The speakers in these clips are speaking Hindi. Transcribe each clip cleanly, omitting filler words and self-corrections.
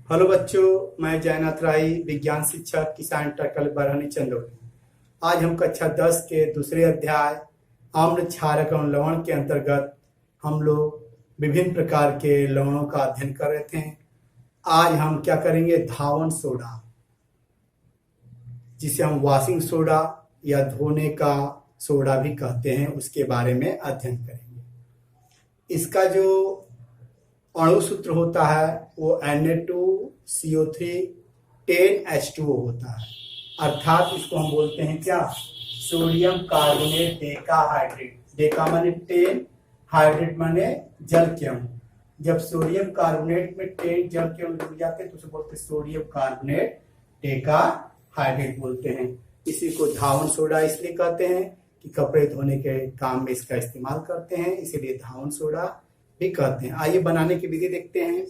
हेलो बच्चों, मैं जयनाथ राय, विज्ञान शिक्षक किसान टर्कल बरहनी चंदौली। आज हम कक्षा 10 के दूसरे अध्याय आम्ल क्षारक और लवण के अंतर्गत हम लोग विभिन्न प्रकार के लवणों का अध्ययन कर रहे थे। आज हम क्या करेंगे, धावन सोडा, जिसे हम वॉशिंग सोडा या धोने का सोडा भी कहते हैं, उसके बारे में अध्ययन करेंगे। इसका जो अणु सूत्र होता है वो Na2CO3 10H2O होता है, अर्थात इसको हम बोलते हैं क्या, सोडियम कार्बोनेट डेकाहाइड्रेट। डेका माने 10, हाइड्रेट माने जल के अणु। जब सोडियम कार्बोनेट में 10 जल के अणु जुड़ जाते हैं तो उसे बोलते हैं सोडियम कार्बोनेट डेकाहाइड्रेट बोलते हैं। इसी को धावन सोडा इसलिए कहते हैं कि कपड़े धोने के काम में इसका इस्तेमाल करते हैं, इसीलिए धावन सोडा भी कहते हैं। आइए बनाने की विधि देखते हैं।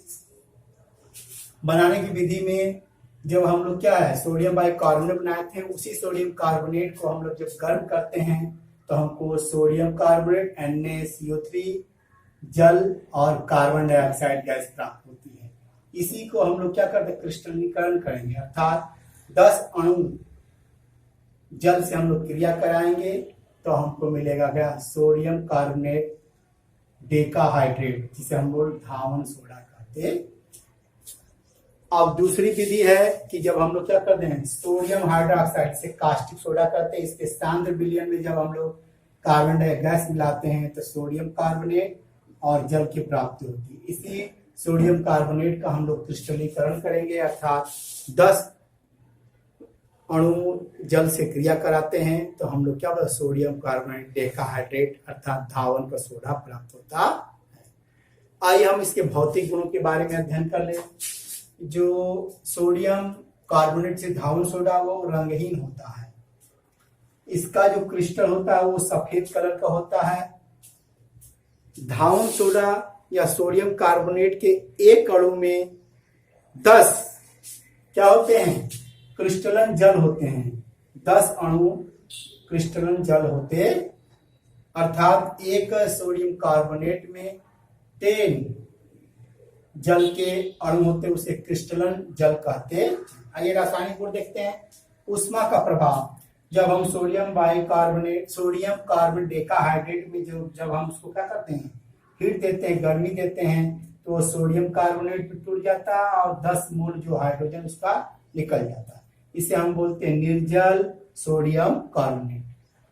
बनाने की विधि में जब हम लोग क्या है, सोडियम बाइकार्बोनेट बनाए थे, उसी सोडियम कार्बोनेट को हम लोग जब गर्म करते हैं तो हमको सोडियम कार्बोनेट NaCO3 जल और कार्बन डाइऑक्साइड गैस प्राप्त होती है। इसी को हम लोग क्या करते हैं, क्रिस्टलीकरण करेंगे, अर्थात 10 अणु जल से हम लोग क्रिया कराएंगे तो हमको मिलेगा क्या, सोडियम कार्बोनेट डेकाहाइड्रेट, जिसे हम लोग धावन सोडा कहते हैं। अब दूसरी विधि है कि जब हम लोग क्या करते हैं, सोडियम हाइड्रोक्साइड से कास्टिक सोडा करते हैं, इसके सांद्र विलयन में जब हम लोग कार्बन डाइऑक्साइड गैस मिलाते हैं तो सोडियम कार्बोनेट और जल की प्राप्ति होती है। इसी सोडियम कार्बोनेट का हम लोग क्रिस्टलीकरण करेंगे, अर्थात 10 अणु जल से क्रिया कराते हैं तो हम लोग क्या बोलते, सोडियम कार्बोनेट डेकाहाइड्रेट अर्थात धावन का सोडा प्राप्त होता है। आइए हम इसके भौतिक गुणों के बारे में अध्ययन कर ले। जो सोडियम कार्बोनेट से धावन सोडा वो रंगहीन होता है। इसका जो क्रिस्टल होता है वो सफेद कलर का होता है। धावन सोडा या सोडियम कार्बोनेट के एक अणु में 10 क्या होते हैं, क्रिस्टलन जल होते हैं। 10 अणु क्रिस्टलन जल होते, अर्थात एक सोडियम कार्बोनेट में 10 जल के अणु होते, उसे क्रिस्टलन जल कहते। आइए रासायनिक गुण देखते हैं। ऊष्मा का प्रभाव, जब हम सोडियम कार्बन डेकाहाइड्रेट में जब हम उसको क्या करते हैं, हीट देते हैं, गर्मी देते हैं, तो सोडियम कार्बोनेट भी टूट जाता है और 10 मोल जो हाइड्रोजन उसका निकल जाता है। इसे हम बोलते हैं निर्जल सोडियम कार्बोनेट।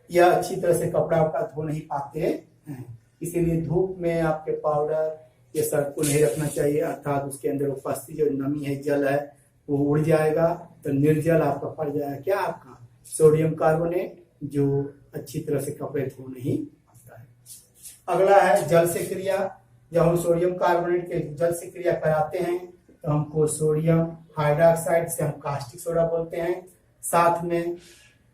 यह अच्छी तरह से कपड़ा वपड़ा धो नहीं पाते हैं, इसीलिए धूप में आपके पाउडर ये सब को नहीं रखना चाहिए, अर्थात उसके अंदर उपस्थित जो नमी है, जल है, वो उड़ जाएगा तो निर्जल आपका पड़ जाएगा क्या, आपका सोडियम कार्बोनेट, जो अच्छी तरह से कपड़े धो नहीं पाता है। अगला है जल से क्रिया। जब हम सोडियम कार्बोनेट के जल से क्रिया कराते हैं तो हमको सोडियम हाइड्रोक्साइड से हम कास्टिक सोडा बोलते हैं, साथ में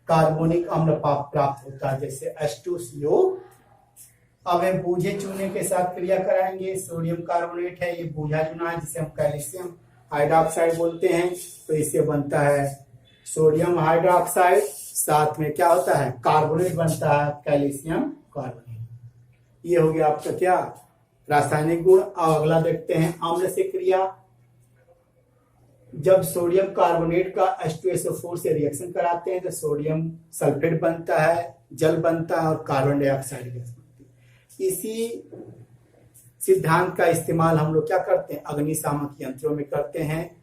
कार्बोनिक अम्ल प्राप्त होता है, जैसे H2CO। अब हम बूझे चूने के साथ क्रिया कराएंगे। सोडियम कार्बोनेट है, ये बूझा चूना है, जिसे हम कैल्शियम हाइड्रोक्साइड बोलते हैं, तो इससे बनता है सोडियम हाइड्रोक्साइड, साथ में क्या होता है, कार्बोनेट बनता है, कैल्शियम कार्बोनेट। ये हो गया आपका क्या, रासायनिक गुण। अब अगला देखते हैं अम्ल से क्रिया। जब सोडियम कार्बोनेट का H2SO4 से रिएक्शन कराते हैं तो सोडियम सल्फेट बनता है, जल बनता है और कार्बन डाइऑक्साइड गैस बनती है। इसी सिद्धांत का इस्तेमाल हम लोग क्या करते हैं, अग्निशामक यंत्रों में करते हैं।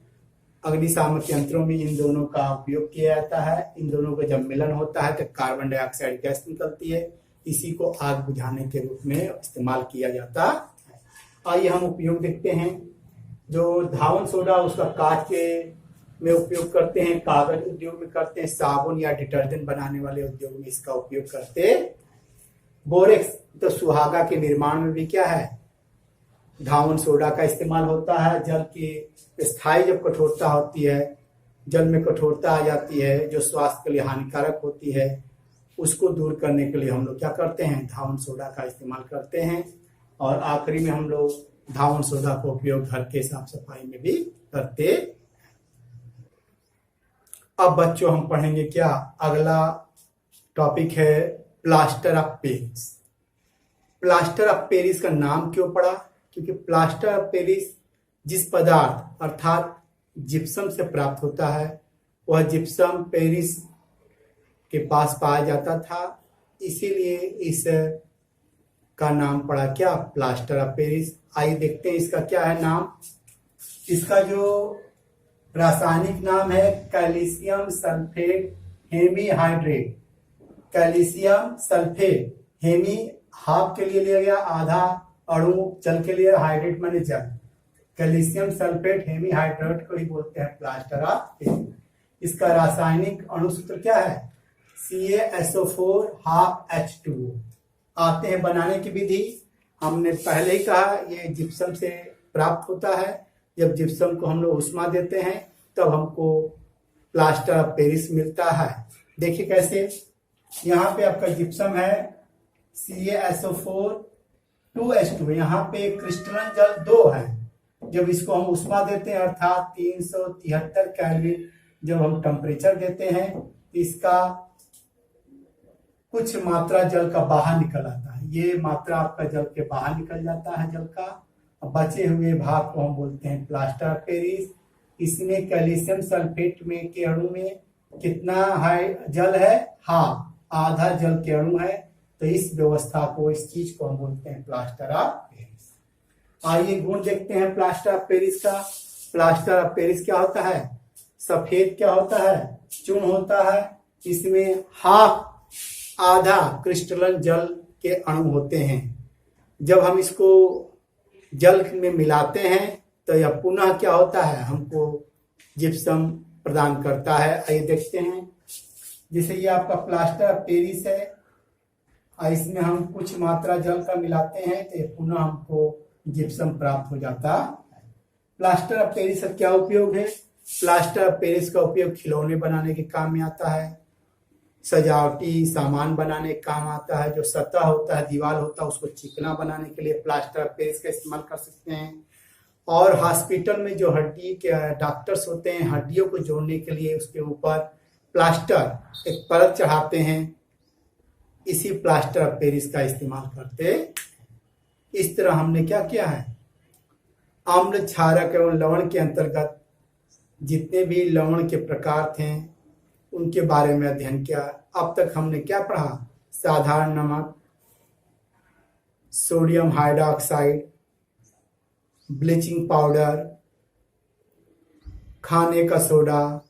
अग्निशामक यंत्रों में इन दोनों का उपयोग किया जाता है। इन दोनों का जब मिलन होता है तो कार्बन डाइऑक्साइड गैस निकलती है, इसी को आग बुझाने के रूप में इस्तेमाल किया जाता है। आइए हम उपयोग देखते हैं। जो धावन सोडा उसका कांच के में उपयोग करते हैं, कागज उद्योग में करते हैं, साबुन या डिटर्जेंट बनाने वाले उद्योग में इसका उपयोग करते हैं। बोरेक्स तो सुहागा के निर्माण में भी क्या है, धावन सोडा का इस्तेमाल होता है। जल की स्थायी जब कठोरता होती है, जल में कठोरता आ जाती है जो स्वास्थ्य के लिए हानिकारक होती है, उसको दूर करने के लिए हम लोग क्या करते हैं, धावन सोडा का इस्तेमाल करते हैं। और आखिरी में हम लोग धावन सोडा का उपयोग घर के साफ सफाई में भी करते। अब बच्चों हम पढ़ेंगे क्या, अगला टॉपिक है plaster of Paris. Plaster of Paris का नाम क्यों पड़ा, क्योंकि प्लास्टर ऑफ पेरिस जिस पदार्थ अर्थात जिप्सम से प्राप्त होता है। वह जिप्सम पेरिस के पास पाया जाता था, इसीलिए इस का नाम पड़ा क्या, प्लास्टर ऑफ पेरिस। आइए देखते हैं इसका क्या है नाम। इसका जो रासायनिक नाम है calcium sulphate hemihydrate. Calcium sulphate, hemi half के लिए लिया गया, आधा अणु, जल के लिए हाइड्रेट माने जल। कैल्शियम सल्फेट हेमीहाइड्रेट को ही बोलते हैं प्लास्टर ऑफ पेरिस। इसका रासायनिक अणुसूत्र क्या है, CaSO4 हाफ H2O। आते हैं बनाने की विधि। हमने पहले ही कहा ये जिप्सम से प्राप्त होता है। जब जिप्सम को हम लोग उष्मा देते हैं तब हमको प्लास्टर ऑफ पेरिस मिलता है। देखिए कैसे, यहाँ पे आपका जिप्सम है CaSO4 2H2। यहाँ पे क्रिस्टलन जल 2 है। जब इसको हम उष्मा देते हैं अर्थात 373 केल्विन जब हम टेम्परेचर देते हैं, इसका कुछ मात्रा जल का बाहर निकल आता है। ये मात्रा आपका जल के बाहर निकल जाता है जल का। बचे हुए भाग को हम बोलते हैं प्लास्टर ऑफ पेरिस। इसमें कैल्शियम सल्फेट में के अणु में कितना है जल है, हाफ, आधा जल के अणु है। तो इस व्यवस्था को, इस चीज को हम बोलते हैं प्लास्टर ऑफ पेरिस। आइए गुण देखते हैं प्लास्टर ऑफ पेरिस का। प्लास्टर ऑफ पेरिस क्या होता है, सफेद क्या होता है, चूर्ण होता है। इसमें हाफ, आधा क्रिस्टलन जल के अणु होते हैं। जब हम इसको जल में मिलाते हैं तो यह पुनः क्या होता है, हमको जिप्सम प्रदान करता है। आइए देखते हैं। जैसे ये आपका प्लास्टर ऑफ पेरिस है, इसमें हम कुछ मात्रा जल का मिलाते हैं तो ये पुनः हमको जिप्सम प्राप्त हो जाता है। प्लास्टर ऑफ पेरिस का क्या उपयोग है, प्लास्टर ऑफ पेरिस का उपयोग खिलौने बनाने के काम में आता है, सजावटी सामान बनाने के काम आता है। जो सतह होता है, दीवार होता है, उसको चिकना बनाने के लिए प्लास्टर ऑफ पेरिस का इस्तेमाल कर सकते हैं। और हॉस्पिटल में जो हड्डी के डॉक्टर्स होते हैं, हड्डियों को जोड़ने के लिए उसके ऊपर प्लास्टर एक परत चढ़ाते हैं। इसी प्लास्टर ऑफ पेरिस का इस्तेमाल करते। इस तरह हमने क्या किया है, अम्ल, क्षारक एवं लवण के अंतर्गत जितने भी लवण के प्रकार थे उनके बारे में अध्ययन किया। अब तक हमने क्या पढ़ा, साधारण नमक, सोडियम हाइड्रोक्साइड, ब्लीचिंग पाउडर, खाने का सोडा,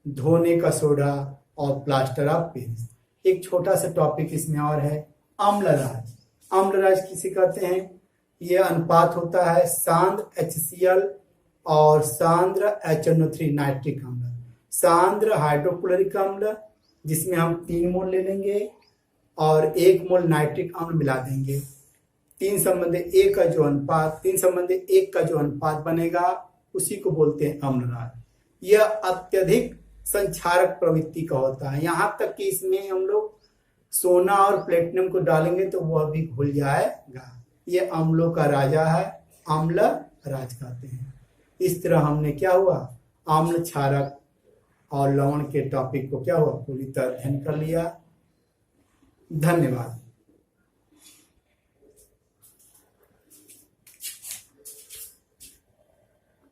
धोने का सोडा और प्लास्टर ऑफ पेरिस। एक छोटा सा टॉपिक इसमें और है, अम्लराज। अम्लराज किसे कहते हैं, यह अनुपात होता है सांद्र HCl और सांद्र HNO3 नाइट्रिक अम्ल। सांद्र हाइड्रोक्लोरिक अम्ल जिसमें हम 3 मोल ले लेंगे और 1 मोल नाइट्रिक अम्ल मिला देंगे। 3:1 का जो अनुपात, 3:1 का जो अनुपात बनेगा उसी को बोलते हैं अम्लराज। यह अत्यधिक संक्षारक प्रवृत्ति का होता है। यहाँ तक कि इसमें हम लोग सोना और प्लेटिनम को डालेंगे तो वह भी घुल जाएगा। ये अम्लों का राजा है, अम्ल राज कहते हैं। इस तरह हमने क्या हुआ, अम्ल, क्षारक और लवण के टॉपिक को क्या हुआ, पूरी तरह अध्ययन कर लिया। धन्यवाद।